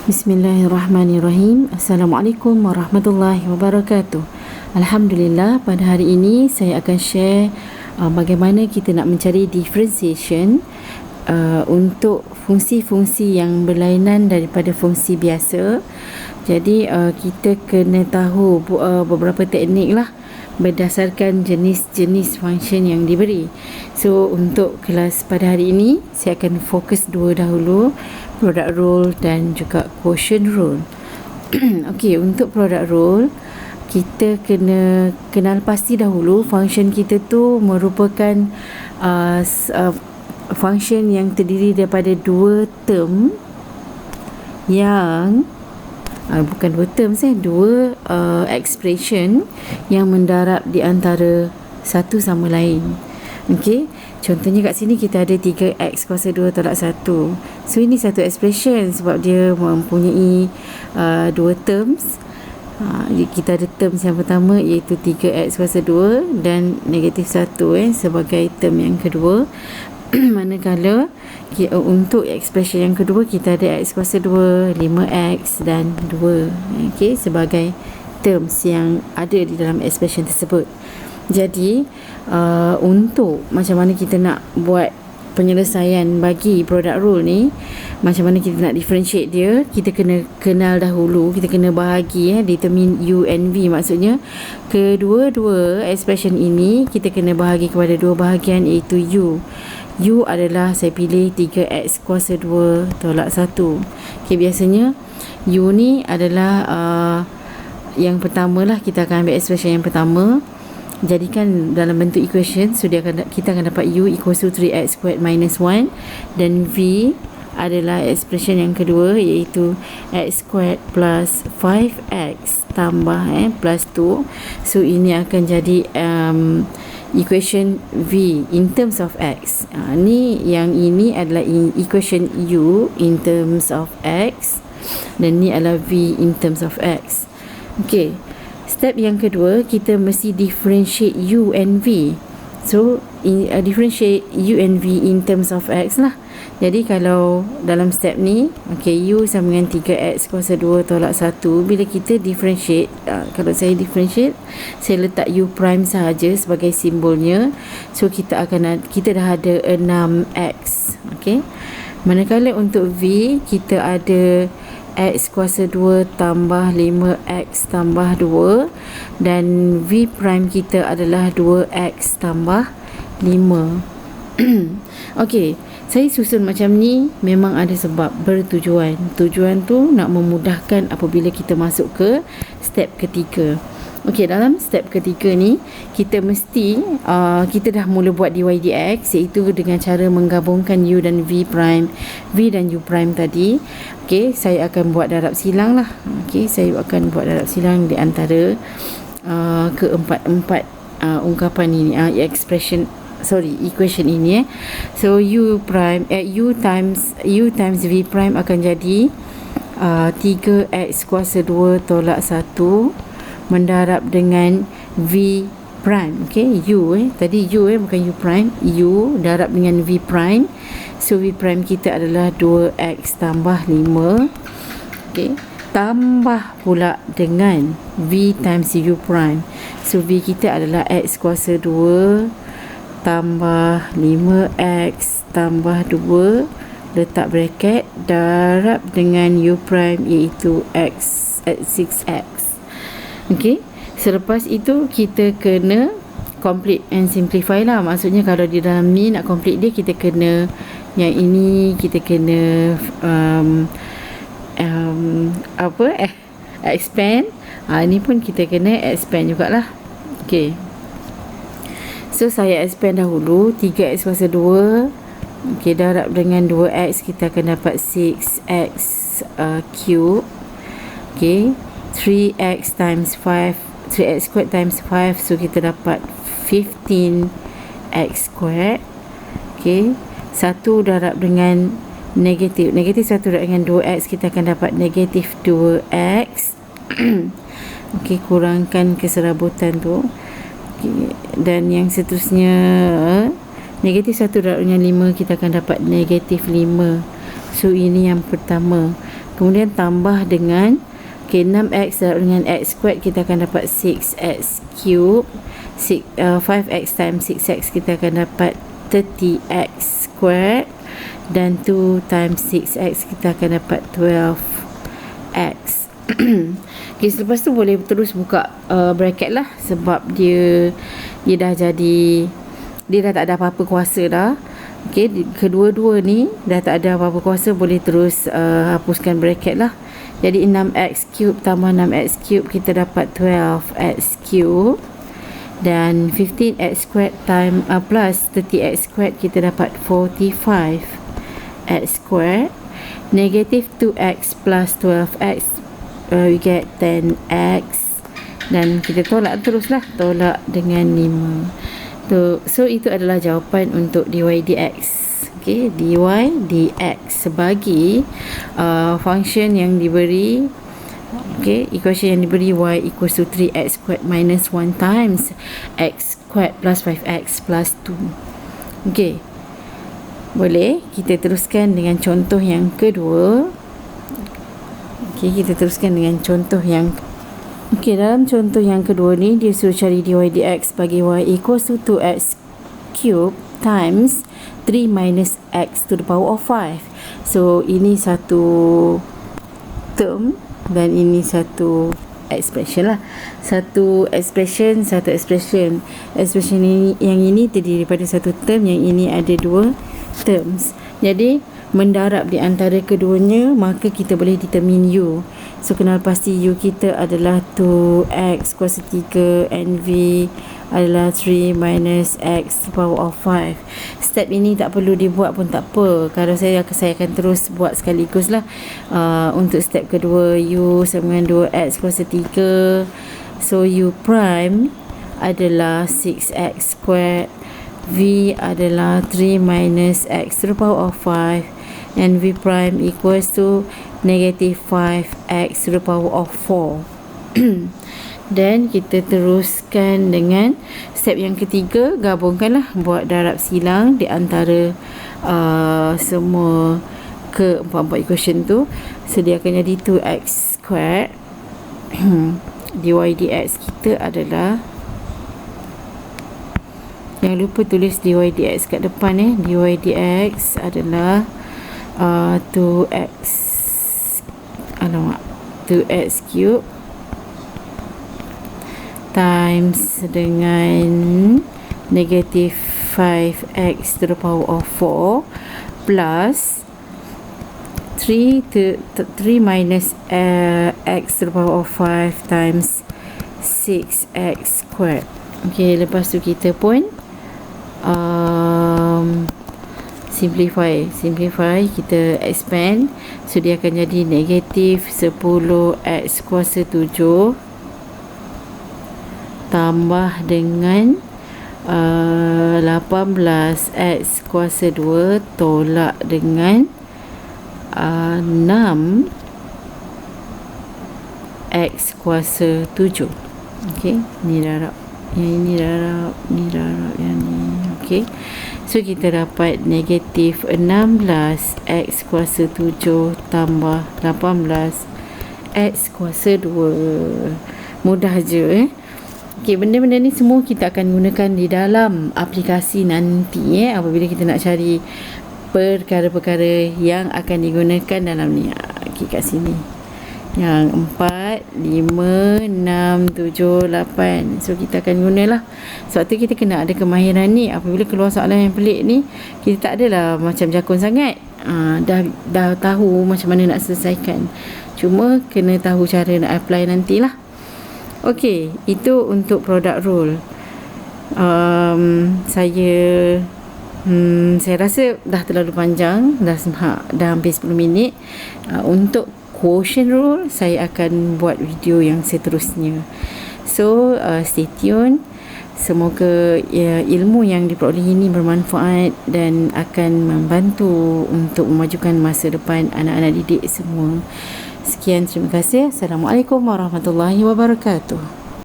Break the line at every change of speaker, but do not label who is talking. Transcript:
Bismillahirrahmanirrahim. Assalamualaikum warahmatullahi wabarakatuh. Alhamdulillah, pada hari ini saya akan share bagaimana kita nak mencari differentiation untuk fungsi-fungsi yang berlainan daripada fungsi biasa. Jadi kita kena tahu beberapa teknik lah berdasarkan jenis-jenis function yang diberi. So untuk kelas pada hari ini saya akan fokus dua dahulu, product rule dan juga quotient rule. Okey, untuk product rule kita kena kenal pasti dahulu function kita tu merupakan function yang terdiri daripada dua term yang bukan dua term, dua expression yang mendarab di antara satu sama lain. Okey, contohnya kat sini kita ada 3x kuasa 2 tolak 1. So ini satu expression sebab dia mempunyai dua terms. Kita ada terms yang pertama iaitu 3x kuasa 2 dan negatif 1 sebagai term yang kedua. Manakala untuk expression yang kedua kita ada x kuasa 2, 5x dan 2 sebagai terms yang ada di dalam expression tersebut. Jadi untuk macam mana kita nak buat penyelesaian bagi product rule ni, macam mana kita nak differentiate dia, kita kena kenal dahulu, kita kena bahagi determine u and v. Maksudnya kedua-dua expression ini kita kena bahagi kepada dua bahagian iaitu u adalah saya pilih 3x kuasa 2 tolak 1. Okay, biasanya u ni adalah yang pertama lah, kita akan ambil expression yang pertama, jadikan dalam bentuk equation. So kita akan dapat u equals to 3x squared minus 1 dan v adalah expression yang kedua iaitu x squared plus 5x tambah plus 2. So ini akan jadi equation v in terms of x. Yang ini adalah equation u in terms of x dan ni adalah v in terms of x. Okey, step yang kedua kita mesti differentiate u and v. So differentiate u and v in terms of x lah. Jadi kalau dalam step ni, u sama dengan 3x kuasa 2 tolak 1. Bila kita differentiate, kalau saya differentiate, saya letak u prime sahaja sebagai simbolnya. So kita dah ada 6x. Manakala untuk v kita ada x kuasa 2 tambah 5x tambah 2 dan v prime kita adalah 2x tambah 5. Okey, saya susun macam ni memang ada sebab, bertujuan. Tujuan tu nak memudahkan apabila kita masuk ke step ketiga. Okey, dalam step ketiga ni kita mesti kita dah mula buat dy dx, iaitu dengan cara menggabungkan u dan v prime, v dan u prime tadi. Okey, saya akan buat darab silang lah. Okey, saya akan buat darab silang di antara keempat-empat ungkapan ini, equation ini. So u times v prime akan jadi 3x kuasa 2 tolak 1 mendarab dengan v prime. Tadi u bukan u prime, u darab dengan v prime. So v prime kita adalah 2x tambah 5. Tambah pula dengan v times u prime. So v kita adalah x kuasa 2 tambah 5x tambah 2, letak bracket, darab dengan u prime iaitu x 6x. Selepas itu kita kena complete and simplify lah. Maksudnya kalau di dalam ni nak complete dia, kita kena yang ini kita kena expand. Ini pun kita kena expand jugalah. So saya expand dahulu 3x kuasa 2 darab dengan 2x, kita akan dapat 6x cube. 3x times 5, 3x squared times 5, so kita dapat 15x squared. 1 darab dengan negatif 1 darab dengan 2x, kita akan dapat negatif 2x. Kurangkan keserabutan tu. Dan yang seterusnya negatif 1 darab dengan 5, kita akan dapat negatif 5. So ini yang pertama. kemudian tambah dengan 6x darab dengan x squared, kita akan dapat 6x cube. 5x times 6x, kita akan dapat 30x squared, dan 2 times 6x, kita akan dapat 12x. Okay, selepas tu boleh terus buka bracket lah, sebab dia dah jadi, dia dah tak ada apa-apa kuasa dah. Okay, kedua-dua ni dah tak ada apa-apa kuasa, boleh terus hapuskan bracket lah. Jadi 6x cube tambah 6x cube, kita dapat 12x cube, dan 15x squared time plus 30x squared, kita dapat 45x squared. Negative 2x plus 12x, we get 10x, dan kita tolak teruslah, tolak dengan 5. So itu adalah jawapan untuk dy dx. Okay, dy dx sebagai function yang diberi, okay, equation yang diberi y equals to 3x squared minus 1 times x squared plus 5x plus 2. Okay, boleh kita teruskan dengan contoh yang kedua. Okay, kita teruskan dengan contoh yang dalam contoh yang kedua ni, dia suruh cari dy dx bagi y equals to 2x cube times 3 minus x to the power of 5. So ini satu term dan ini satu expression lah. Satu expression ini, yang ini terdiri daripada satu term, yang ini ada dua terms. Jadi mendarab di antara keduanya, maka kita boleh determine u. So kenal pasti u kita adalah 2x kuasa 3, and v adalah 3 minus x to the power of 5. Step ini tak perlu dibuat pun tak apa. Kalau saya akan terus buat sekaligus lah. Untuk step kedua, u sama dengan 2x kuasa 3. So u prime adalah 6x squared, v adalah 3 minus x to the power of 5, and v prime equals to negative 5x to the power of 4. Dan kita teruskan dengan step yang ketiga, gabungkanlah, buat darab silang di antara semua ke-4 equation tu. Sediakan jadi 2x squared. dy dx kita adalah, jangan lupa tulis dy dx kat depan dy dx adalah 2x cube times dengan negative 5x to the power of 4 plus 3 minus x to the power of 5 times 6x squared. Okay, lepas tu kita pun simplify, kita expand. So dia akan jadi negatif 10x kuasa 7 tambah dengan 18x kuasa 2 tolak dengan 6x kuasa 7. Okey, ni darab, yang ini darab, ni darab, yang ni. Okey, so kita dapat negatif 16x kuasa 7 tambah 18x kuasa 2. Mudah je. Okey, benda-benda ni semua kita akan gunakan di dalam aplikasi nanti apabila kita nak cari perkara-perkara yang akan digunakan dalam ni. Okey, kat sini yang 4, 5, 6, 7, 8. So kita akan gunalah. Sebab tu kita kena ada kemahiran ni. Apabila keluar soalan yang pelik ni, kita tak adalah macam jakun sangat. Dah tahu macam mana nak selesaikan. Cuma kena tahu cara nak apply nantilah. Okey, itu untuk product rule. Saya rasa dah terlalu panjang, dah hampir 10 minit. Untuk quotient rule, saya akan buat video yang seterusnya. So stay tune. Semoga ilmu yang diperoleh ini bermanfaat dan akan membantu untuk memajukan masa depan anak-anak didik semua. Sekian, terima kasih. Assalamualaikum warahmatullahi wabarakatuh.